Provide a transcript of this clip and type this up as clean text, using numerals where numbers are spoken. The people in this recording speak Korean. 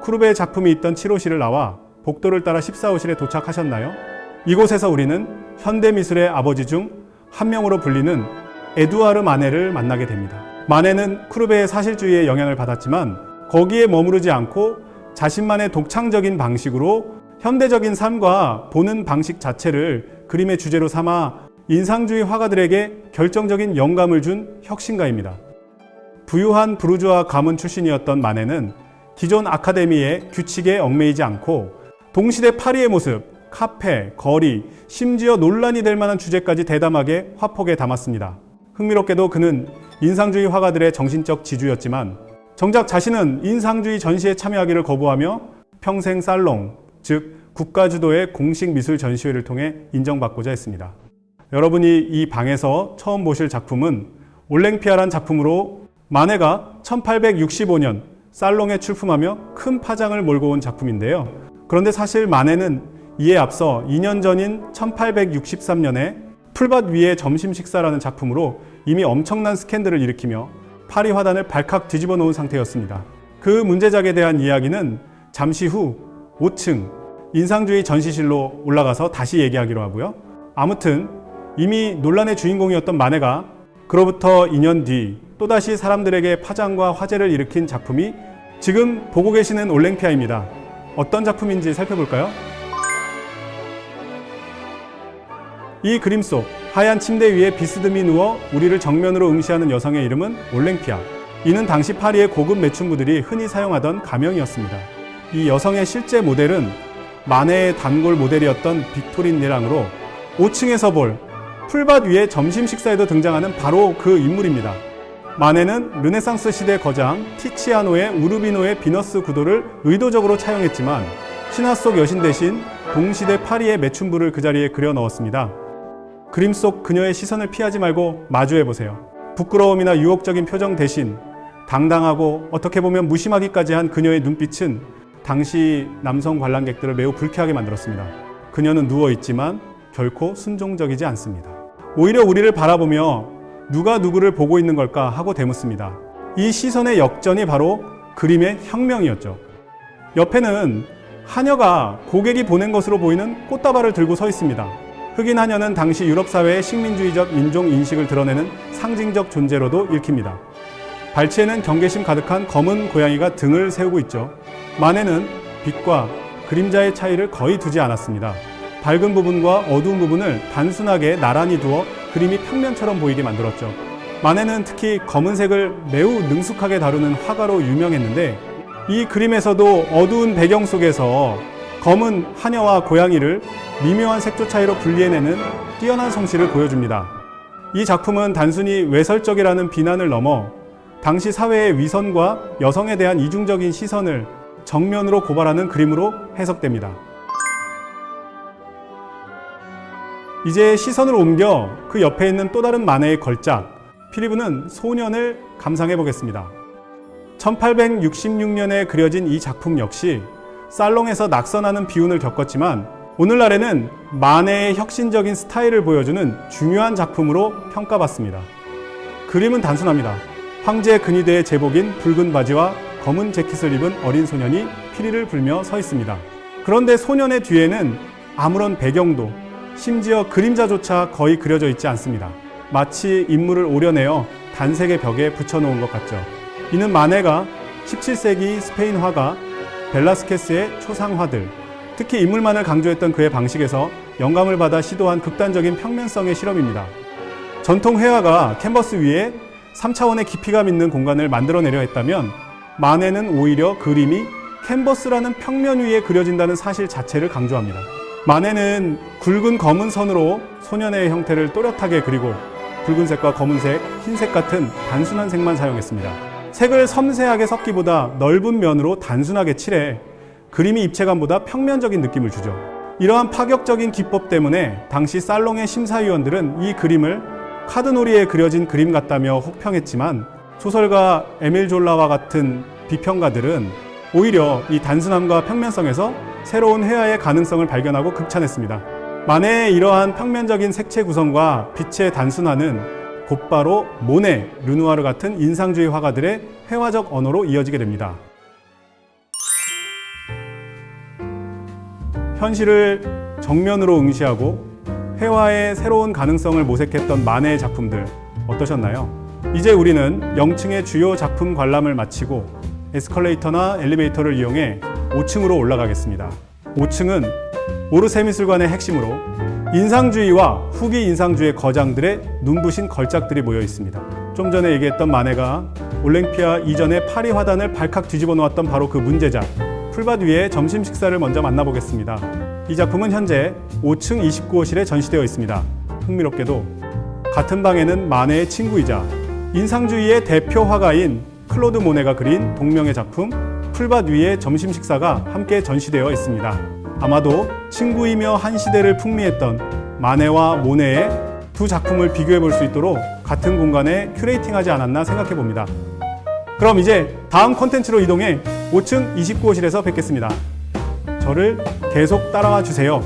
쿠르베의 작품이 있던 7호실을 나와 복도를 따라 14호실에 도착하셨나요? 이곳에서 우리는 현대미술의 아버지 중 한 명으로 불리는 에두아르 마네를 만나게 됩니다. 마네는 쿠르베의 사실주의에 영향을 받았지만 거기에 머무르지 않고 자신만의 독창적인 방식으로 현대적인 삶과 보는 방식 자체를 그림의 주제로 삼아 인상주의 화가들에게 결정적인 영감을 준 혁신가입니다. 부유한 부르주아 가문 출신이었던 마네는 기존 아카데미의 규칙에 얽매이지 않고 동시대 파리의 모습, 카페, 거리, 심지어 논란이 될 만한 주제까지 대담하게 화폭에 담았습니다. 흥미롭게도 그는 인상주의 화가들의 정신적 지주였지만 정작 자신은 인상주의 전시에 참여하기를 거부하며 평생 살롱, 즉 국가 주도의 공식 미술 전시회를 통해 인정받고자 했습니다. 여러분이 이 방에서 처음 보실 작품은 올랭피아란 작품으로 마네가 1865년 살롱에 출품하며 큰 파장을 몰고 온 작품인데요. 그런데 사실 마네는 이에 앞서 2년 전인 1863년에 풀밭 위의 점심 식사라는 작품으로 이미 엄청난 스캔들을 일으키며 파리 화단을 발칵 뒤집어 놓은 상태였습니다. 그 문제작에 대한 이야기는 잠시 후 5층 인상주의 전시실로 올라가서 다시 얘기하기로 하고요. 아무튼 이미 논란의 주인공이었던 마네가 그로부터 2년 뒤 또다시 사람들에게 파장과 화제를 일으킨 작품이 지금 보고 계시는 올랭피아입니다. 어떤 작품인지 살펴볼까요? 이 그림 속 하얀 침대 위에 비스듬히 누워 우리를 정면으로 응시하는 여성의 이름은 올랭피아. 이는 당시 파리의 고급 매춘부들이 흔히 사용하던 가명이었습니다. 이 여성의 실제 모델은 마네의 단골 모델이었던 빅토린 네랑으로 5층에서 볼 풀밭 위에 점심 식사에도 등장하는 바로 그 인물입니다. 마네는 르네상스 시대 거장 티치아노의 우르비노의 비너스 구도를 의도적으로 차용했지만 신화 속 여신 대신 동시대 파리의 매춘부를 그 자리에 그려 넣었습니다. 그림 속 그녀의 시선을 피하지 말고 마주해보세요. 부끄러움이나 유혹적인 표정 대신 당당하고 어떻게 보면 무심하기까지 한 그녀의 눈빛은 당시 남성 관람객들을 매우 불쾌하게 만들었습니다. 그녀는 누워있지만 결코 순종적이지 않습니다. 오히려 우리를 바라보며 누가 누구를 보고 있는 걸까 하고 되묻습니다. 이 시선의 역전이 바로 그림의 혁명이었죠. 옆에는 하녀가 고객이 보낸 것으로 보이는 꽃다발을 들고 서 있습니다. 흑인 하녀는 당시 유럽 사회의 식민주의적 인종 인식을 드러내는 상징적 존재로도 읽힙니다. 발치에는 경계심 가득한 검은 고양이가 등을 세우고 있죠. 마네는 빛과 그림자의 차이를 거의 두지 않았습니다. 밝은 부분과 어두운 부분을 단순하게 나란히 두어 그림이 평면처럼 보이게 만들었죠. 마네는 특히 검은색을 매우 능숙하게 다루는 화가로 유명했는데 이 그림에서도 어두운 배경 속에서 검은 하녀와 고양이를 미묘한 색조 차이로 분리해내는 뛰어난 성실을 보여줍니다. 이 작품은 단순히 외설적이라는 비난을 넘어 당시 사회의 위선과 여성에 대한 이중적인 시선을 정면으로 고발하는 그림으로 해석됩니다. 이제 시선을 옮겨 그 옆에 있는 또 다른 마네의 걸작, 피리부는 소년을 감상해 보겠습니다. 1866년에 그려진 이 작품 역시 살롱에서 낙선하는 비운을 겪었지만 오늘날에는 마네의 혁신적인 스타일을 보여주는 중요한 작품으로 평가받습니다. 그림은 단순합니다. 황제 근위대의 제복인 붉은 바지와 검은 재킷을 입은 어린 소년이 피리를 불며 서 있습니다. 그런데 소년의 뒤에는 아무런 배경도 심지어 그림자조차 거의 그려져 있지 않습니다. 마치 인물을 오려내어 단색의 벽에 붙여놓은 것 같죠. 이는 마네가 17세기 스페인 화가 벨라스케스의 초상화들, 특히 인물만을 강조했던 그의 방식에서 영감을 받아 시도한 극단적인 평면성의 실험입니다. 전통 회화가 캔버스 위에 3차원의 깊이감 있는 공간을 만들어내려 했다면 마네는 오히려 그림이 캔버스라는 평면 위에 그려진다는 사실 자체를 강조합니다. 마네는 굵은 검은 선으로 소년의 형태를 또렷하게 그리고 붉은색과 검은색, 흰색 같은 단순한 색만 사용했습니다. 색을 섬세하게 섞기보다 넓은 면으로 단순하게 칠해 그림이 입체감보다 평면적인 느낌을 주죠. 이러한 파격적인 기법 때문에 당시 살롱의 심사위원들은 이 그림을 카드놀이에 그려진 그림 같다며 혹평했지만 소설가 에밀 졸라와 같은 비평가들은 오히려 이 단순함과 평면성에서 새로운 회화의 가능성을 발견하고 극찬했습니다. 마네의 이러한 평면적인 색채 구성과 빛의 단순화는 곧바로 모네, 르누아르 같은 인상주의 화가들의 회화적 언어로 이어지게 됩니다. 현실을 정면으로 응시하고 회화의 새로운 가능성을 모색했던 마네의 작품들 어떠셨나요? 이제 우리는 영층의 주요 작품 관람을 마치고 에스컬레이터나 엘리베이터를 이용해 5층으로 올라가겠습니다. 5층은 오르세 미술관의 핵심으로 인상주의와 후기 인상주의 거장들의 눈부신 걸작들이 모여 있습니다. 좀 전에 얘기했던 마네가 올랭피아 이전에 파리 화단을 발칵 뒤집어 놓았던 바로 그 문제작 풀밭 위의 점심 식사를 먼저 만나보겠습니다. 이 작품은 현재 5층 29호실에 전시되어 있습니다. 흥미롭게도 같은 방에는 마네의 친구이자 인상주의의 대표 화가인 클로드 모네가 그린 동명의 작품 풀밭 위의 점심 식사가 함께 전시되어 있습니다. 아마도 친구이며 한 시대를 풍미했던 마네와 모네의 두 작품을 비교해 볼 수 있도록 같은 공간에 큐레이팅하지 않았나 생각해 봅니다. 그럼 이제 다음 콘텐츠로 이동해 5층 29호실에서 뵙겠습니다. 저를 계속 따라와 주세요.